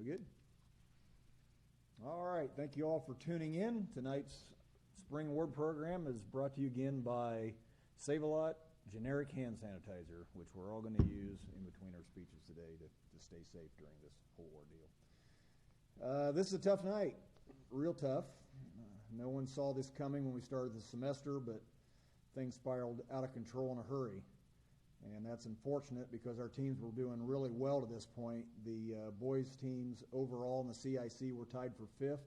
We good? All right. Thank you all for tuning in. Tonight's Spring Award program is brought to you again by Save-A-Lot generic hand sanitizer, which we're all going to use in between our speeches today to stay safe during this whole ordeal. This is a tough night, real tough. No one saw this coming when we started the semester, but things spiraled out of control in a hurry. And that's unfortunate because our teams were doing really well to this point. The boys' teams overall in the CIC were tied for 5th,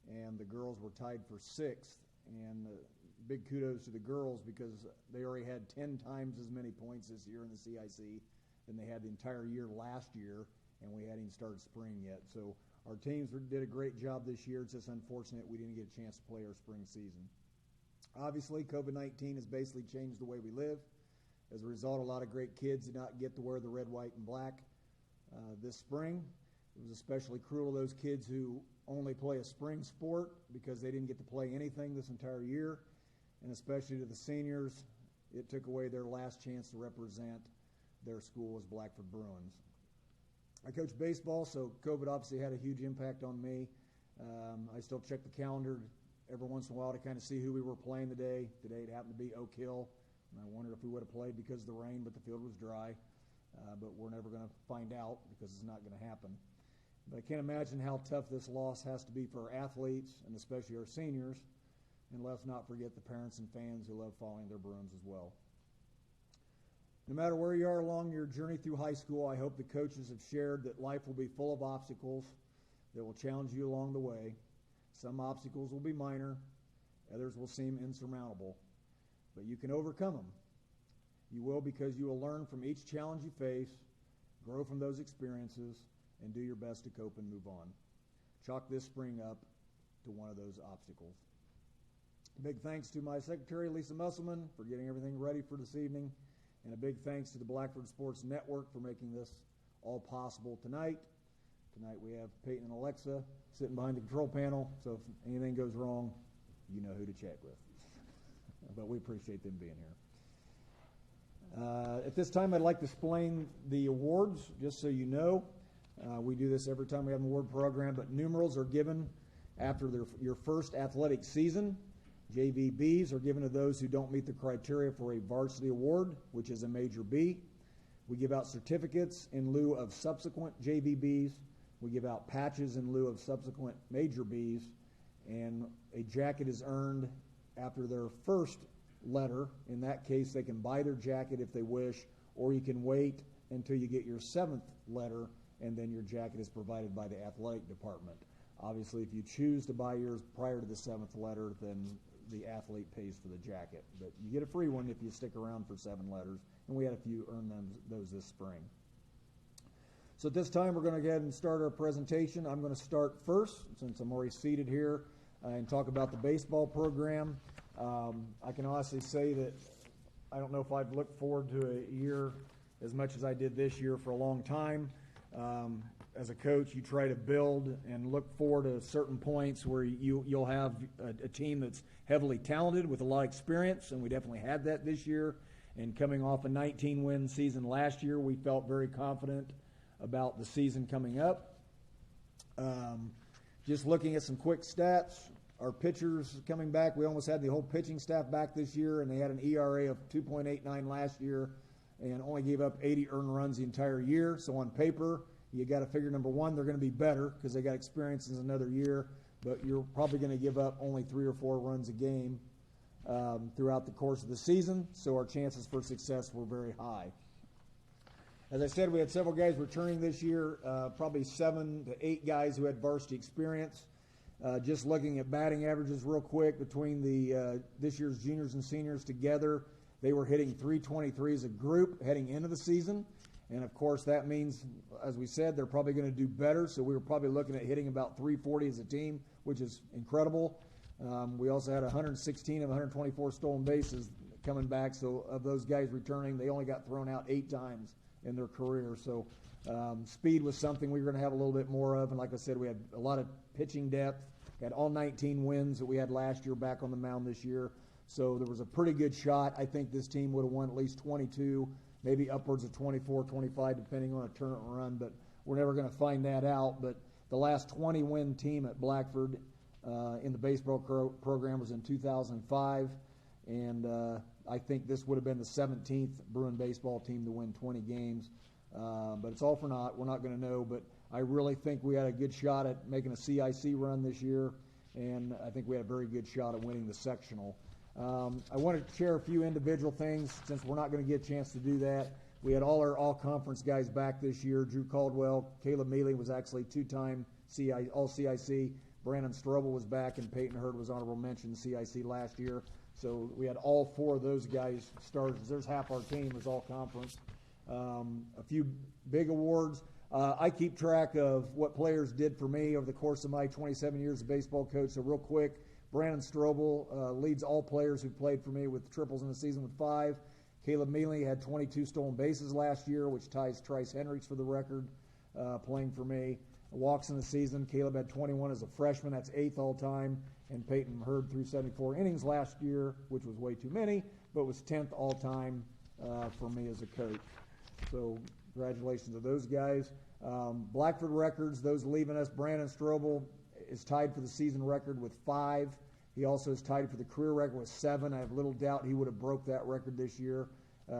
and the girls were tied for 6th. And big kudos to the girls because they already had 10 times as many points this year in the CIC than they had the entire year last year, and we hadn't even started spring yet. So our teams did a great job this year. It's just unfortunate we didn't get a chance to play our spring season. Obviously, COVID-19 has basically changed the way we live. As a result, a lot of great kids did not get to wear the red, white, and black this spring. It was especially cruel to those kids who only play a spring sport because they didn't get to play anything this entire year. And especially to the seniors, it took away their last chance to represent their school as Blackford Bruins. I coach baseball, so COVID obviously had a huge impact on me. I still check the calendar every once in a while to kind of see who we were playing today. Today it happened to be Oak Hill. And I wondered if we would have played because of the rain, but the field was dry. But we're never going to find out because it's not going to happen. But I can't imagine how tough this loss has to be for our athletes, and especially our seniors. And let's not forget the parents and fans who love following their Bruins as well. No matter where you are along your journey through high school, I hope the coaches have shared that life will be full of obstacles that will challenge you along the way. Some obstacles will be minor, others will seem insurmountable. But you can overcome them. You will because you will learn from each challenge you face, grow from those experiences, and do your best to cope and move on. Chalk this spring up to one of those obstacles. Big thanks to my secretary, Lisa Musselman, for getting everything ready for this evening, and a big thanks to the Blackford Sports Network for making this all possible tonight. Tonight we have Peyton and Alexa sitting behind the control panel, so if anything goes wrong, you know who to check with. But we appreciate them being here. At this time, I'd like to explain the awards, just so you know. We do this every time we have an award program, but numerals are given after your first athletic season. JVBs are given to those who don't meet the criteria for a varsity award, which is a major B. We give out certificates in lieu of subsequent JVBs. We give out patches in lieu of subsequent major Bs. And a jacket is earned after their first letter. In that case, they can buy their jacket if they wish, or you can wait until you get your 7th letter, and then your jacket is provided by the athletic department. Obviously, if you choose to buy yours prior to the 7th letter, then the athlete pays for the jacket. But you get a free one if you stick around for 7 letters, and we had a few earn those this spring. So at this time, we're going to go ahead and start our presentation. I'm going to start first, since I'm already seated here, and talk about the baseball program. I can honestly say that I don't know if I've looked forward to a year as much as I did this year for a long time. As a coach, you try to build and look forward to certain points where you'll have a team that's heavily talented with a lot of experience, and we definitely had that this year. And coming off a 19-win season last year, we felt very confident about the season coming up. Just looking at some quick stats, our pitchers coming back, we almost had the whole pitching staff back this year, and they had an ERA of 2.89 last year and only gave up 80 earned runs the entire year. So on paper, you got to figure, number one, they're going to be better because they got experience in another year, but you're probably going to give up only 3 or 4 runs a game throughout the course of the season, so our chances for success were very high. As I said, we had several guys returning this year, probably 7 to 8 guys who had varsity experience. Just looking at batting averages real quick between this year's juniors and seniors together, they were hitting .323 as a group heading into the season. And, of course, that means, as we said, they're probably going to do better. So we were probably looking at hitting about .340 as a team, which is incredible. We also had 116 of 124 stolen bases coming back. So of those guys returning, they only got thrown out 8 times in their career. So speed was something we were going to have a little bit more of. And like I said, we had a lot of pitching depth. We had all 19 wins that we had last year back on the mound this year. So there was a pretty good shot. I think this team would have won at least 22, maybe upwards of 24, 25, depending on a tournament run. But we're never going to find that out. But the last 20-win team at Blackford in the baseball program was in 2005, and I think this would have been the 17th Bruin baseball team to win 20 games. But it's all for naught. We're not going to know, but I really think we had a good shot at making a CIC run this year, and I think we had a very good shot at winning the sectional. I want to share a few individual things since we're not going to get a chance to do that. We had all our all-conference guys back this year. Drew Caldwell, Caleb Mealy was actually two-time all-CIC. Brandon Strobel was back, and Peyton Hurd was honorable mention CIC last year. So we had all four of those guys starters. There's half our team was all-conference. A few big awards. I keep track of what players did for me over the course of my 27 years as a baseball coach. So real quick, Brandon Strobel leads all players who played for me with triples in the season with 5. Caleb Mealy had 22 stolen bases last year, which ties Trice Hendricks for the record playing for me. Walks in the season, Caleb had 21 as a freshman. That's 8th all-time. And Peyton Hurd threw 74 innings last year, which was way too many, but was 10th all-time for me as a coach. So congratulations to those guys. Blackford records, those leaving us, Brandon Strobel is tied for the season record with 5. He also is tied for the career record with 7. I have little doubt he would have broke that record this year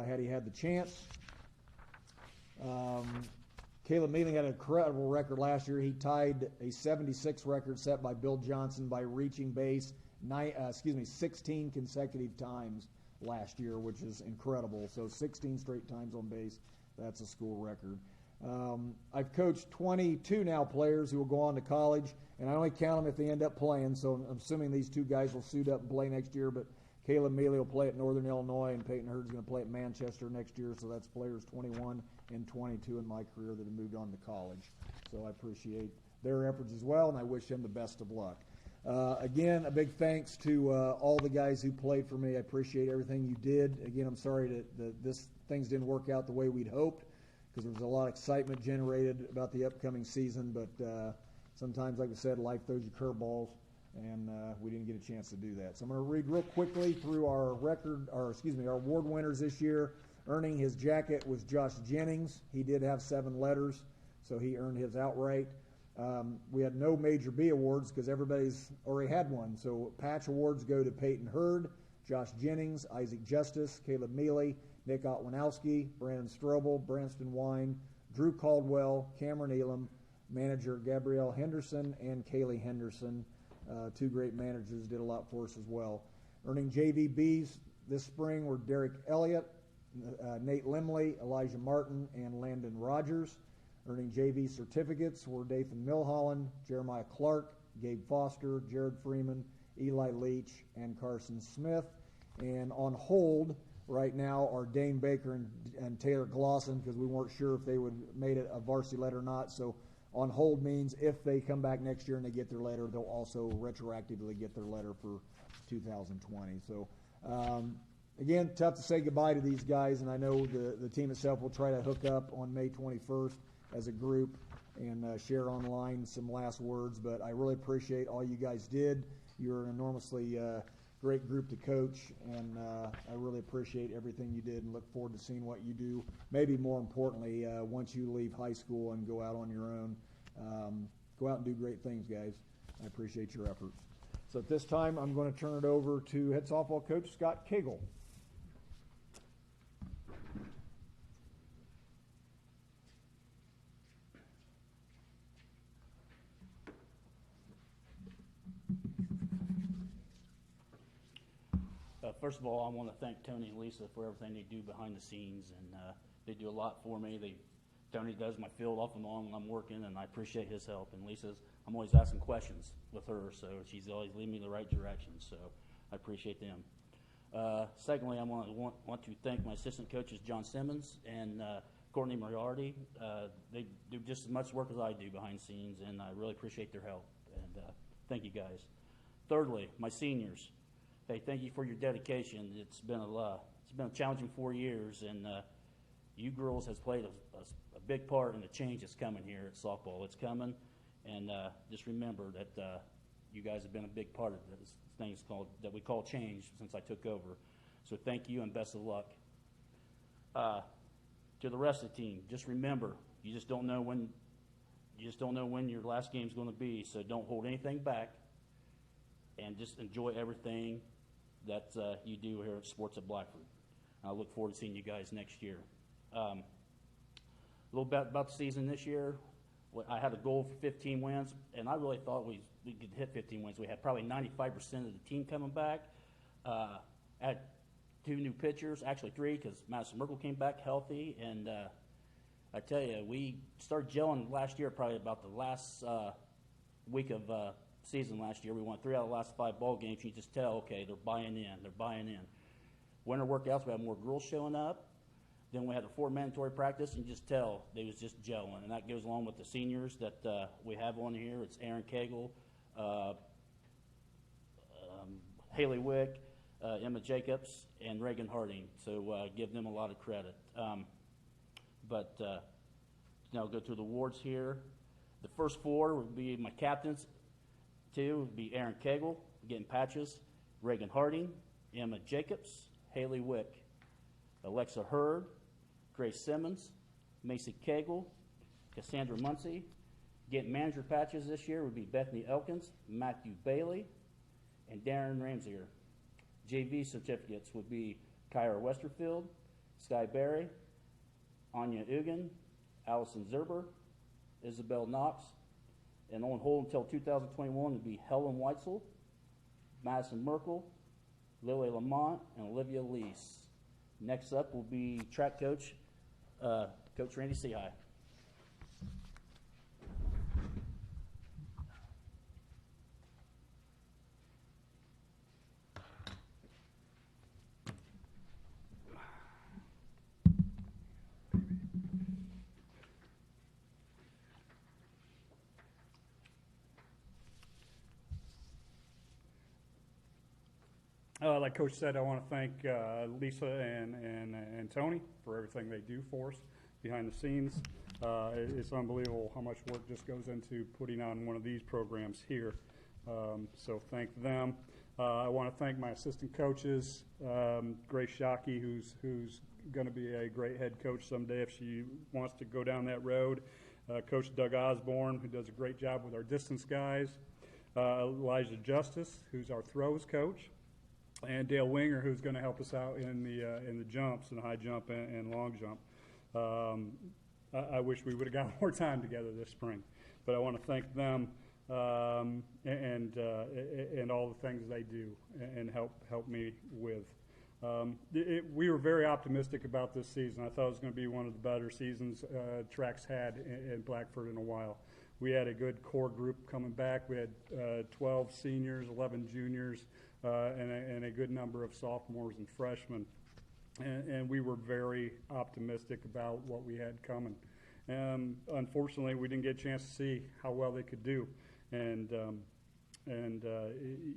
had he had the chance. Caleb Mealy had an incredible record last year. He tied a 76 record set by Bill Johnson by reaching base 16 consecutive times last year, which is incredible. So 16 straight times on base. That's a school record. I've coached 22 now players who will go on to college, and I only count them if they end up playing, so I'm assuming these two guys will suit up and play next year, but Caleb Mealy will play at Northern Illinois, and Peyton Hurd's going to play at Manchester next year, so that's players 21 and 22 in my career that have moved on to college. So I appreciate their efforts as well, and I wish them the best of luck. Again, a big thanks to all the guys who played for me. I appreciate everything you did. Again, I'm sorry that things didn't work out the way we'd hoped, because there was a lot of excitement generated about the upcoming season, but sometimes, like I said, life throws you curveballs, and we didn't get a chance to do that. So I'm going to read real quickly through our award winners this year. Earning his jacket was Josh Jennings. He did have 7 letters, so he earned his outright. We had no Major B awards because everybody's already had one. So patch awards go to Peyton Hurd, Josh Jennings, Isaac Justice, Caleb Mealy, Nick Otwanowski, Brandon Strobel, Branston Wine, Drew Caldwell, Cameron Elam, manager Gabrielle Henderson, and Kaylee Henderson. 2 great managers, did a lot for us as well. Earning JVBs this spring were Derek Elliott, Nate Limley, Elijah Martin, and Landon Rogers. Earning JV certificates were Dathan Milholland, Jeremiah Clark, Gabe Foster, Jared Freeman, Eli Leach, and Carson Smith. And on hold right now are Dane Baker and Taylor Glosson, because we weren't sure if they would made it a varsity letter or not. So on hold means if they come back next year and they get their letter, they'll also retroactively get their letter for 2020. So again, tough to say goodbye to these guys, and I know the team itself will try to hook up on May 21st as a group and share online some last words, but I really appreciate all you guys did. You're an enormously great group to coach, and I really appreciate everything you did and look forward to seeing what you do, maybe more importantly, once you leave high school and go out on your own. Go out and do great things, guys. I appreciate your efforts. So at this time, I'm going to turn it over to head softball coach Scott Cagle. First of all, I want to thank Tony and Lisa for everything they do behind the scenes, and they do a lot for me. Tony does my field off and on when I'm working, and I appreciate his help. And Lisa's, I'm always asking questions with her, so she's always leading me in the right direction. So I appreciate them. Secondly, I want to thank my assistant coaches, John Simmons and Courtney Moriarty. They do just as much work as I do behind the scenes, and I really appreciate their help. And thank you, guys. Thirdly, my seniors. Hey, thank you for your dedication. It's been a challenging 4 years, and you girls has played a big part in the change that's coming here at softball. It's coming, and just remember that you guys have been a big part of this thing that we call change since I took over. So thank you and best of luck. To the rest of the team, just remember, you just don't know when You just don't know when your last game's going to be, so don't hold anything back, and just enjoy everything that you do here at Sports at Blackford. I look forward to seeing you guys next year. A little bit about the season this year. I had a goal for 15 wins, and I really thought we could hit 15 wins. We had probably 95% of the team coming back. Had 2 new pitchers, actually 3, because Madison Merkel came back healthy, and I tell you, we started gelling last year, probably about the last week of season last year. We won 3 out of the last 5 ball games. You just tell, okay, they're buying in. They're buying in. Winter workouts, we had more girls showing up. Then we had a 4 mandatory practice, and just tell they was just gelling. And that goes along with the seniors that we have on here. It's Aaron Cagle, Haley Wick, Emma Jacobs, and Reagan Harding. So give them a lot of credit. But now go through the awards here. The first 4 would be my captains. 2 would be Aaron Cagle, getting patches, Reagan Harding, Emma Jacobs, Haley Wick, Alexa Hurd, Grace Simmons, Macy Cagle, Cassandra Muncie. Getting manager patches this year would be Bethany Elkins, Matthew Bailey, and Darren Ramsier. JV certificates would be Kyra Westerfield, Sky Berry, Anya Ugan, Allison Zerber, Isabel Knox, and on hold until 2021 would be Helen Weitzel, Madison Merkel, Lily Lamont, and Olivia Lease. Next up will be track coach, Coach Randy Seahigh. Like Coach said, I want to thank Lisa and Tony for everything they do for us behind the scenes. It's unbelievable how much work just goes into putting on one of these programs here. So thank them. I want to thank my assistant coaches, Grace Shockey, who's going to be a great head coach someday if she wants to go down that road. Coach Doug Osborne, who does a great job with our distance guys. Elijah Justice, who's our throws coach. And Dale Winger, who's going to help us out in the jumps, in the high jump and long jump. I wish we would have got more time together this spring, but I want to thank them and all the things they do and help me with. We were very optimistic about this season. I thought it was going to be one of the better seasons Track's had in Blackford in a while. We had a good core group coming back. We had 12 seniors, 11 juniors, and a good number of sophomores and freshmen. And we were very optimistic about what we had coming. Unfortunately, we didn't get a chance to see how well they could do. And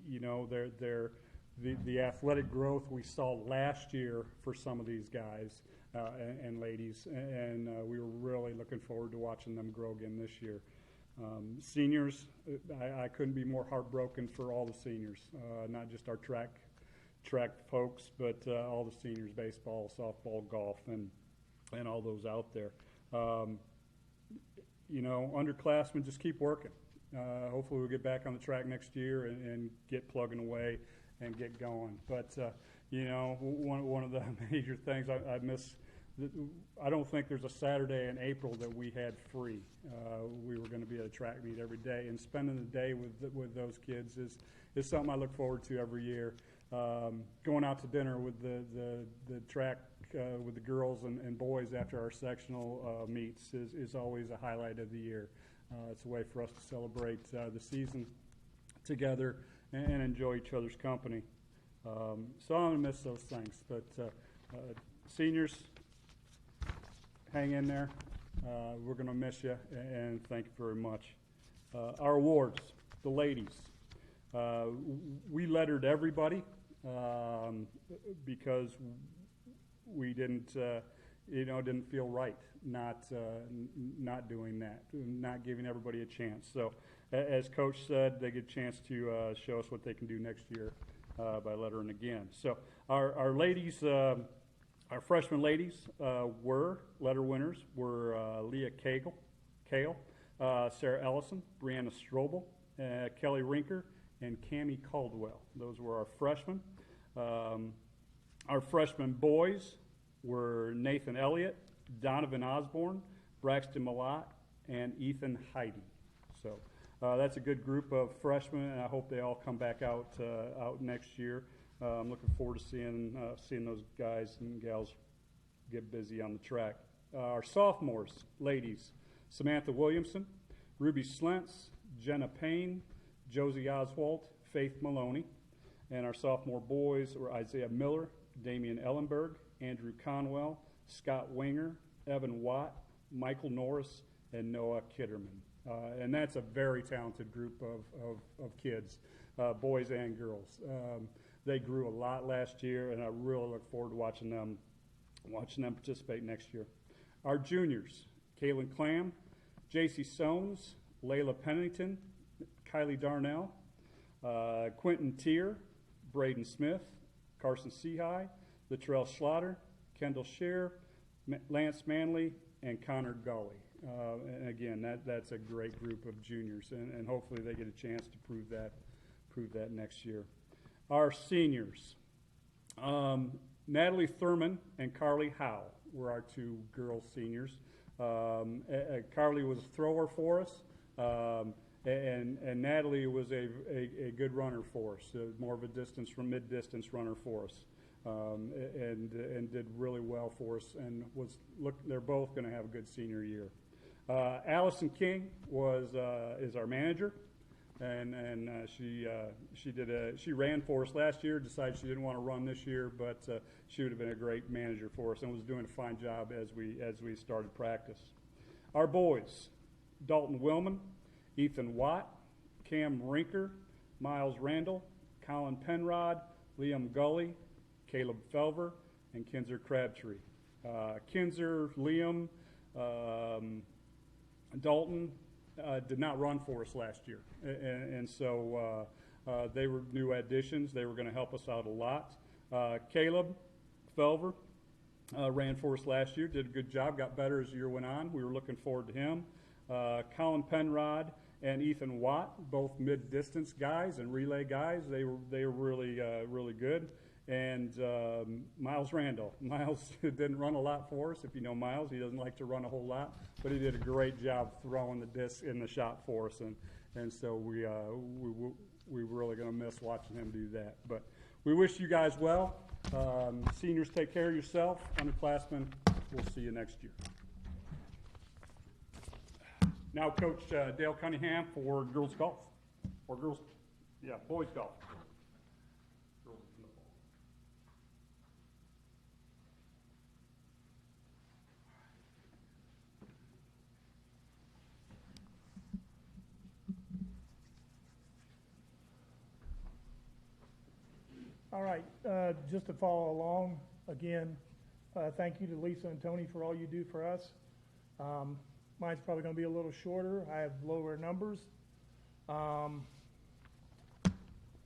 you know, the athletic growth we saw last year for some of these guys and ladies, and we were really looking forward to watching them grow again this year. Seniors, I couldn't be more heartbroken for all the seniors, not just our track folks, but all the seniors, baseball, softball, golf, and all those out there. You know, underclassmen, just keep working. Hopefully we'll get back on the track next year and get plugging away and get going. But, you know, one of the major things I miss, I don't think there's a Saturday in April that we had free. We were going to be at a track meet every day, and spending the day with those kids is something I look forward to every year. Going out to dinner with the track with the girls and boys after our sectional meets is always a highlight of the year. It's a way for us to celebrate the season together and enjoy each other's company. So I'm going to miss those things. But seniors, hang in there. We're going to miss you, and thank you very much. Our awards, the ladies. We lettered everybody because we didn't feel right not doing that, not giving everybody a chance. So, as Coach said, they get a chance to show us what they can do next year by lettering again. So, our ladies. Our freshman ladies were letter winners were Leah Kale, Sarah Ellison, Brianna Strobel, Kelly Rinker, and Cammie Caldwell. Those were our freshmen. Our freshman boys were Nathan Elliott, Donovan Osborne, Braxton Malott, and Ethan Heidi. So that's a good group of freshmen, and I hope they all come back out next year. I'm looking forward to seeing those guys and gals get busy on the track. Our sophomores, ladies, Samantha Williamson, Ruby Slentz, Jenna Payne, Josie Oswalt, Faith Maloney. And our sophomore boys were Isaiah Miller, Damian Ellenberg, Andrew Conwell, Scott Winger, Evan Watt, Michael Norris, and Noah Kitterman. And that's a very talented group of kids, boys and girls. They grew a lot last year, and I really look forward to watching them participate next year. Our juniors, Kaylin Clam, J.C. Soames, Layla Pennington, Kylie Darnell, Quentin Tier, Braden Smith, Carson Seahigh, Latrell Schlatter, Kendall Scheer, Lance Manley, and Connor Gully. And again, that's a great group of juniors, and hopefully they get a chance to prove that next year. Our seniors, Natalie Thurman and Carly Howe were our two girl seniors. Carly was a thrower for us, and Natalie was a good runner for us, more of a mid-distance runner for us, and did really well for us. And they're both going to have a good senior year. Allison King is our manager. And she ran for us last year. Decided she didn't want to run this year, but she would have been a great manager for us and was doing a fine job as we started practice. Our boys: Dalton Willman, Ethan Watt, Cam Rinker, Miles Randall, Colin Penrod, Liam Gully, Caleb Felver, and Kinzer Crabtree. Kinzer, Liam, Dalton did not run for us last year, and so they were new additions. They were going to help us out a lot. Caleb Felver ran for us last year, did a good job, got better as the year went on. We were looking forward to him. Colin Penrod and Ethan Watt, both mid-distance guys and relay guys. They were really good. And Miles Randall. Miles didn't run a lot for us. If you know Miles, he doesn't like to run a whole lot, but he did a great job throwing the disc in the shot for us, and so we're really going to miss watching him do that. But we wish you guys well. Seniors, take care of yourself. Underclassmen, we'll see you next year. Now, Coach Dale Cunningham for girls golf, or boys golf. All right, just to follow along, again, thank you to Lisa and Tony for all you do for us. Mine's probably going to be a little shorter. I have lower numbers.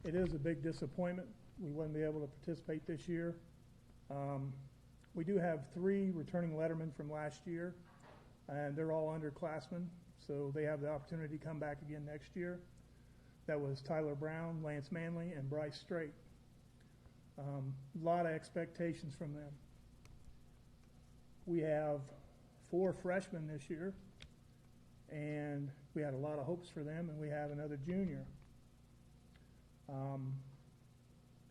It is a big disappointment. We wouldn't be able to participate this year. We do have 3 returning lettermen from last year, and they're all underclassmen, so they have the opportunity to come back again next year. That was Tyler Brown, Lance Manley, and Bryce Strait. A lot of expectations from them. We have 4 freshmen this year, and we had a lot of hopes for them, and we have another junior.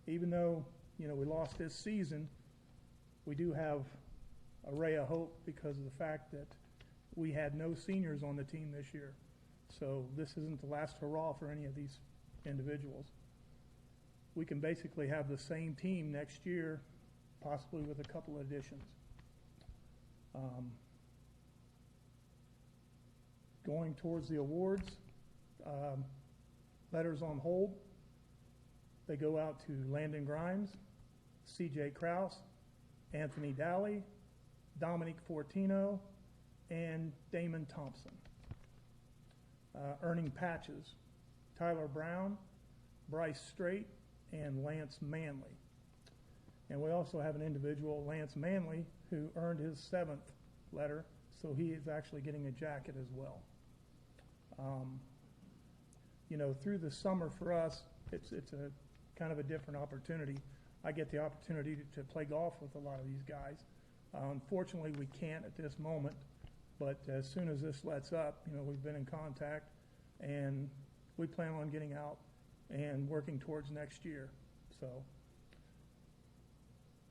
Even though, we lost this season, we do have a ray of hope because of the fact that we had no seniors on the team this year. So this isn't the last hurrah for any of these individuals. We can basically have the same team next year, possibly with a couple of additions. Going towards the awards, letters on hold. They go out to Landon Grimes, C.J. Kraus, Anthony Daly, Dominic Fortino, and Damon Thompson. Earning patches, Tyler Brown, Bryce Strait, and Lance Manley. And we also have an individual, Lance Manley, who earned his 7th letter, so he is actually getting a jacket as well. Through the summer for us, it's a kind of a different opportunity. I get the opportunity to play golf with a lot of these guys. Unfortunately, we can't at this moment, but as soon as this lets up, we've been in contact, and we plan on getting out and working towards next year. So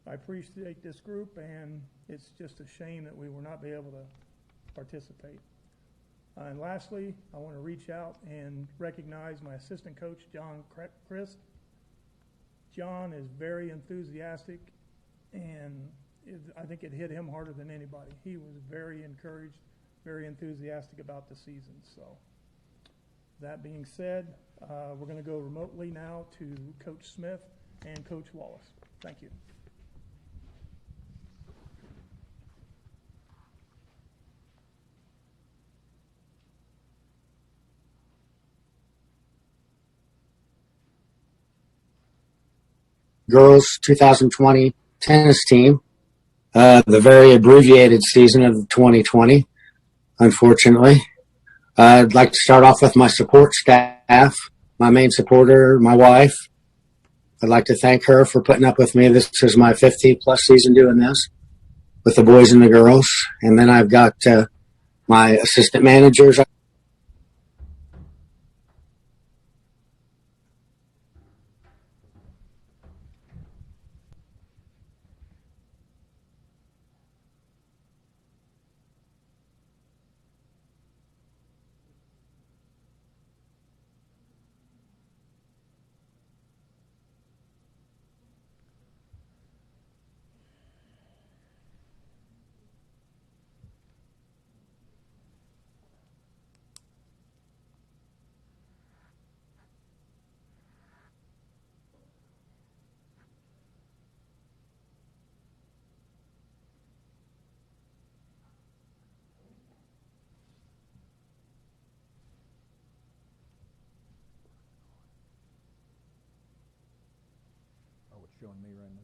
I appreciate this group, and it's just a shame that we will not be able to participate. And lastly, I want to reach out and recognize my assistant coach, John Christ. John is very enthusiastic, and I think it hit him harder than anybody. He was very encouraged, very enthusiastic about the season. So that being said, we're going to go remotely now to Coach Smith and Coach Wallace. Thank you. Girls 2020 tennis team, the very abbreviated season of 2020, unfortunately. I'd like to start off with my support staff, my main supporter, my wife. I'd like to thank her for putting up with me. This is my 15-plus season doing this with the boys and the girls. And then I've got my assistant managers. Oh, it's showing me right now.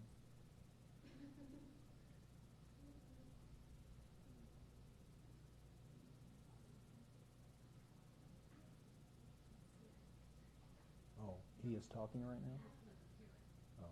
Oh, he is talking right now? Oh.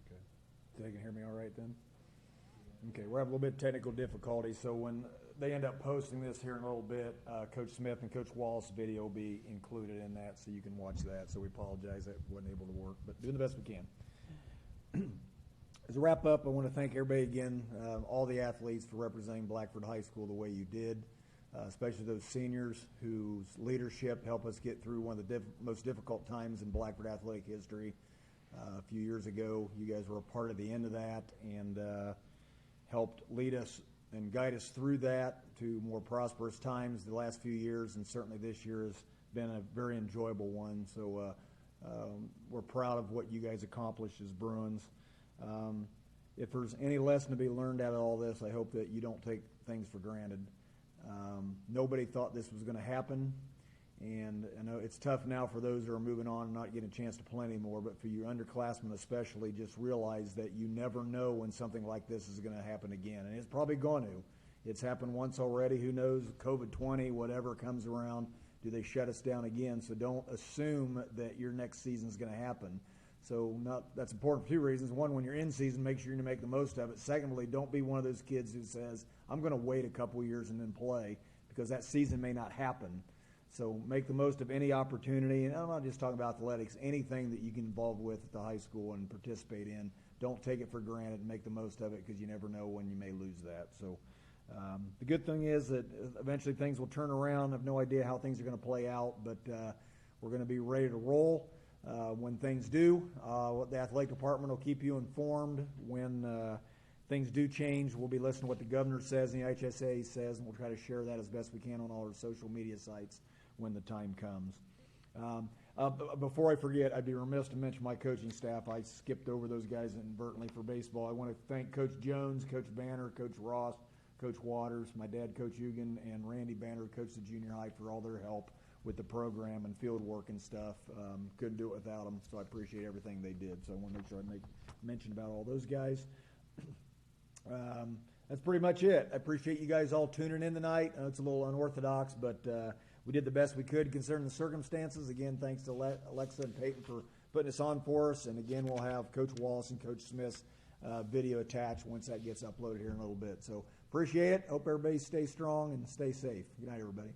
Okay. They can hear me all right then? Okay, we're having a little bit of technical difficulty, so when they end up posting this here in a little bit, Coach Smith and Coach Wallace video will be included in that, so you can watch that. So we apologize that wasn't able to work, but doing the best we can. As a wrap up, I want to thank everybody again, all the athletes, for representing Blackford High School the way you did, especially those seniors whose leadership helped us get through one of the most difficult times in Blackford athletic history. A few years ago, you guys were a part of the end of that and helped lead us and guide us through that to more prosperous times the last few years, and certainly this year has been a very enjoyable one. So we're proud of what you guys accomplished as Bruins. If there's any lesson to be learned out of all this, I hope that you don't take things for granted. Nobody thought this was going to happen, and I know it's tough now for those who are moving on and not getting a chance to play anymore, but for you underclassmen especially, just realize that you never know when something like this is going to happen again, and it's probably going to. It's happened once already. Who knows, COVID-20, whatever comes around, do they shut us down again? So don't assume that your next season is going to happen. So that's important for two reasons. One, when you're in season, make sure you make the most of it. Secondly, don't be one of those kids who says, I'm going to wait a couple years and then play, because that season may not happen. So make the most of any opportunity. And I'm not just talking about athletics, anything that you can involve with at the high school and participate in. Don't take it for granted and make the most of it, because you never know when you may lose that. So the good thing is that eventually things will turn around. I have no idea how things are going to play out, but we're going to be ready to roll. When things do, the athletic department will keep you informed. When things do change, we'll be listening to what the governor says and the HSA says, and we'll try to share that as best we can on all our social media sites. when the time comes. Before I forget, I'd be remiss to mention my coaching staff. I skipped over those guys inadvertently for baseball. I want to thank Coach Jones, Coach Banner, Coach Ross, Coach Waters, my dad, Coach Hugan, and Randy Banner, who coached the junior high, for all their help with the program and field work and stuff. Couldn't do it without them, so I appreciate everything they did. So I want to make sure I make mention about all those guys. That's pretty much it. I appreciate you guys all tuning in tonight. It's a little unorthodox, but we did the best we could considering the circumstances. Again, thanks to Alexa and Peyton for putting this on for us. And again, we'll have Coach Wallace and Coach Smith's video attached once that gets uploaded here in a little bit. So appreciate it. Hope everybody stays strong and stay safe. Good night, everybody.